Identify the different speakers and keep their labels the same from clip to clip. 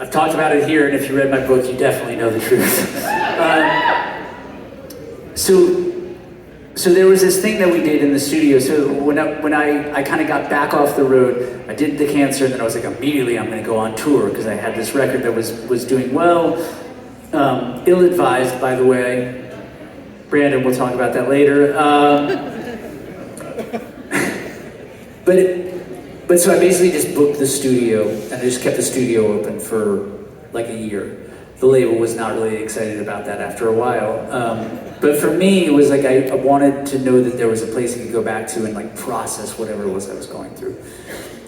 Speaker 1: I've talked about it here, and if you read my book, you definitely know the truth. So there was this thing that we did in the studio. So when I kind of got back off the road, I did The Cancer, and then I was like, immediately I'm going to go on tour, because I had this record that was doing well. Ill-advised, by the way. Brandon, we'll talk about that later. But so I basically just booked the studio, and I just kept the studio open for like a year. The label was not really excited about that after a while. But for me, it was like I wanted to know that there was a place I could go back to and like process whatever it was I was going through.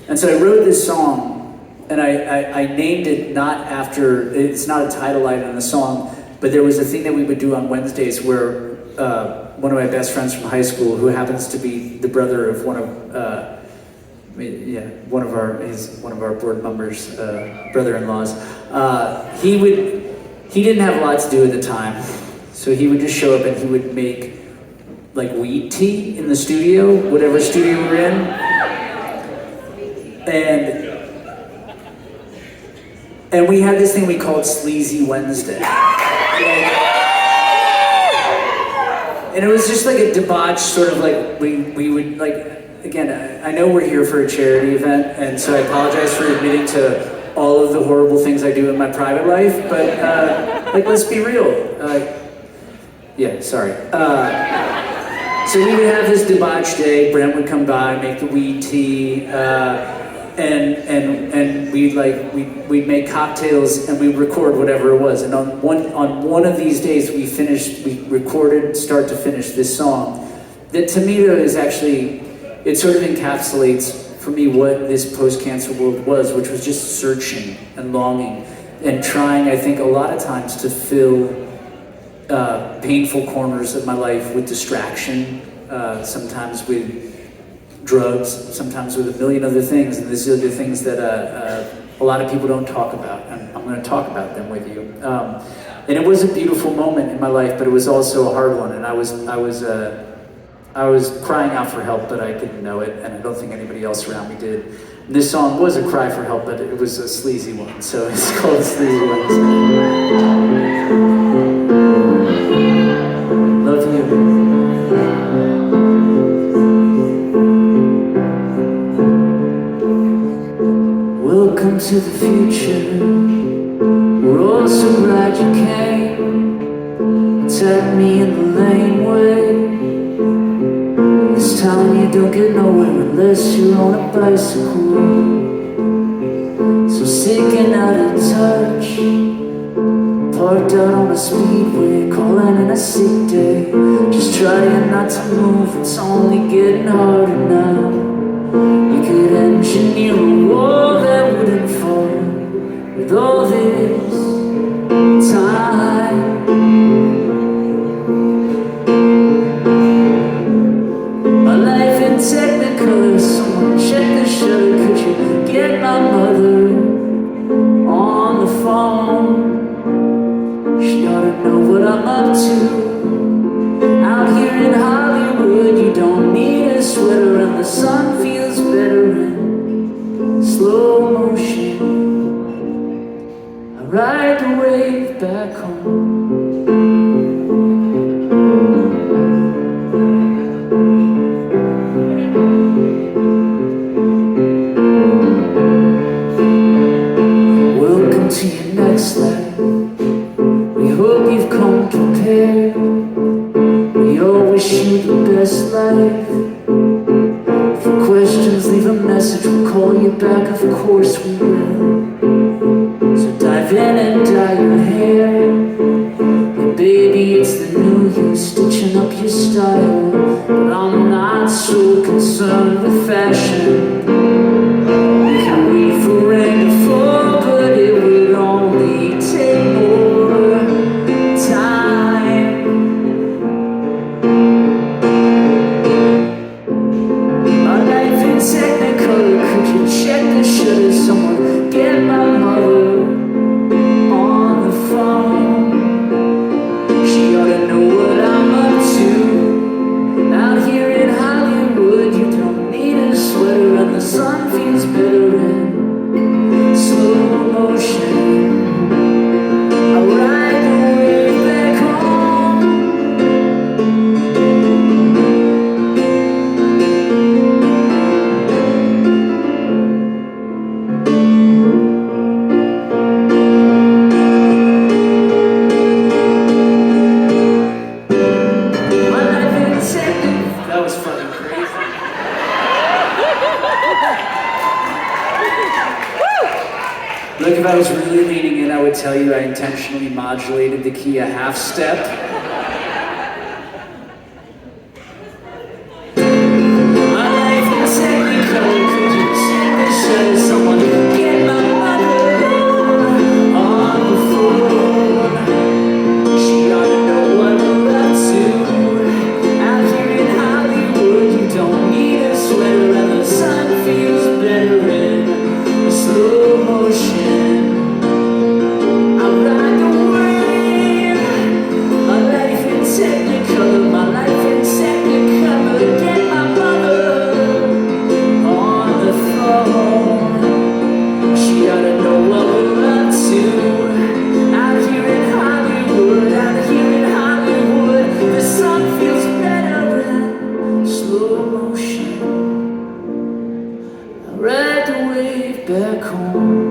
Speaker 1: And so I wrote this song, and I named it not after, it's not a title item in the song, but there was a thing that we would do on Wednesdays where one of my best friends from high school, who happens to be the brother of one of our board members, brother-in-laws, he didn't have a lot to do at the time, so he would just show up and he would make like weed tea in the studio, whatever studio we're in, and we had this thing we called Sleazy Wednesday. And it was just like a debauch, sort of like we would like, again, I know we're here for a charity event, and so I apologize for admitting to all of the horrible things I do in my private life, but like, let's be real. Sorry. So we would have this debauch day. Brent would come by, make the weed tea, and we'd make cocktails, and we'd record whatever it was. And on one of these days, we recorded start to finish this song that, to me, though, is actually, it sort of encapsulates for me what this post-cancer world was, which was just searching and longing and trying, I think, a lot of times to fill painful corners of my life with distraction, sometimes with drugs, sometimes with a million other things, and these are the things that a lot of people don't talk about, and I'm going to talk about them with you. And it was a beautiful moment in my life, but it was also a hard one, and I was crying out for help, but I didn't know it, and I don't think anybody else around me did. And this song was a cry for help, but it was a sleazy one, so it's called Sleazy Wednesday. Love you. Welcome to the future. We're all so glad you came. Tap me in the laneway. This town you don't get nowhere unless you're on a bicycle. So sick and out of touch, parked out on a speedway, calling in a sick day. Just trying not to move, it's only getting harder now. You could engineer a wall that wouldn't fall with all this time. My life in Technicolor, someone check the shutter. Could you get my mother on the phone? She ought to know what I'm up to. Out here in Hollywood, you don't need a sweater, and the sun feels better in slow motion. I ride the wave back home. Welcome to your next life. We hope you've come prepared. We all wish you the best life. For questions, leave a message, we'll call you back, of course we will. So dive in and dye your hair. And baby, it's the new you, stitching up your style. But I'm not so concerned with fashion. We can wait for rain to fall, but it will only take more time. My life in Technicolor, could you check the shutter? Someone get my mother on the phone. Look, if I was really leaning in, I would tell you I intentionally modulated the key a half step. My life is technicolor, could you send the show? Someone get my mother on the phone. She ought to know what we're up to. Out here in Hollywood, you don't need a sweater, and the sun feels better in slow motion. I ride the wave, my life in technicolor, my life in technicolor. Get my mother on the phone. She ought to know what we're up to. Out here in Hollywood, out here in Hollywood, the sun feels better in slow motion. I ride the wave back home.